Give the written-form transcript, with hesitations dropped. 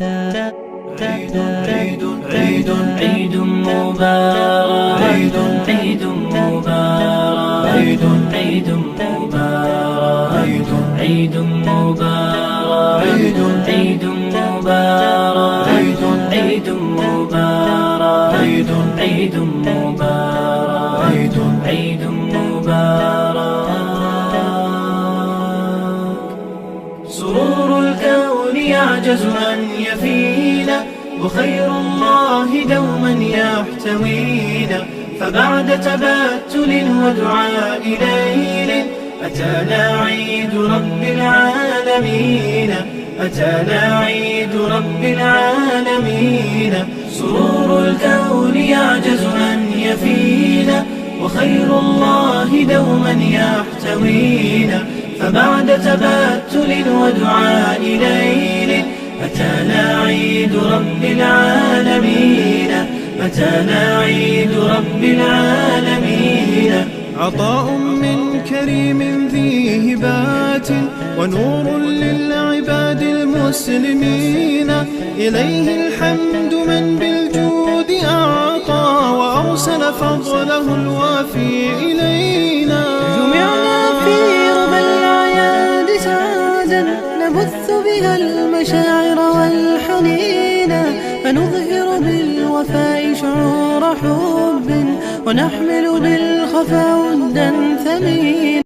عيد مبارك، عيد مبارك، عيد مبارك، عيد مبارك، عيد مبارك، عيد مبارك، عيد مبارك، عيد مبارك. سرور الكون يعجز أن يفينا، وخير الله دوما يحتوينا. فبعد تبتل ودعاء ليل أتانا عيد رب العالمين، أتانا عيد رب العالمين. سرور الكون يعجز أن يفينا، وخير الله دوما يحتوينا. فبعد تبتل ودعاء ليل أتانا عيد رب العالمين، أتانا عيد رب العالمين. عطاء من كريم ذي هبات، ونور للعباد المسلمين. إليه الحمد من بالجود أعطى، وأرسل فضله الوافي إلينا. جمعنا في ربى الأعياد سعادا، نبث بها المشاعر والحنين. فنظهر بالوفاء شعور حب، ونحمل بالخفا ودا ثمين.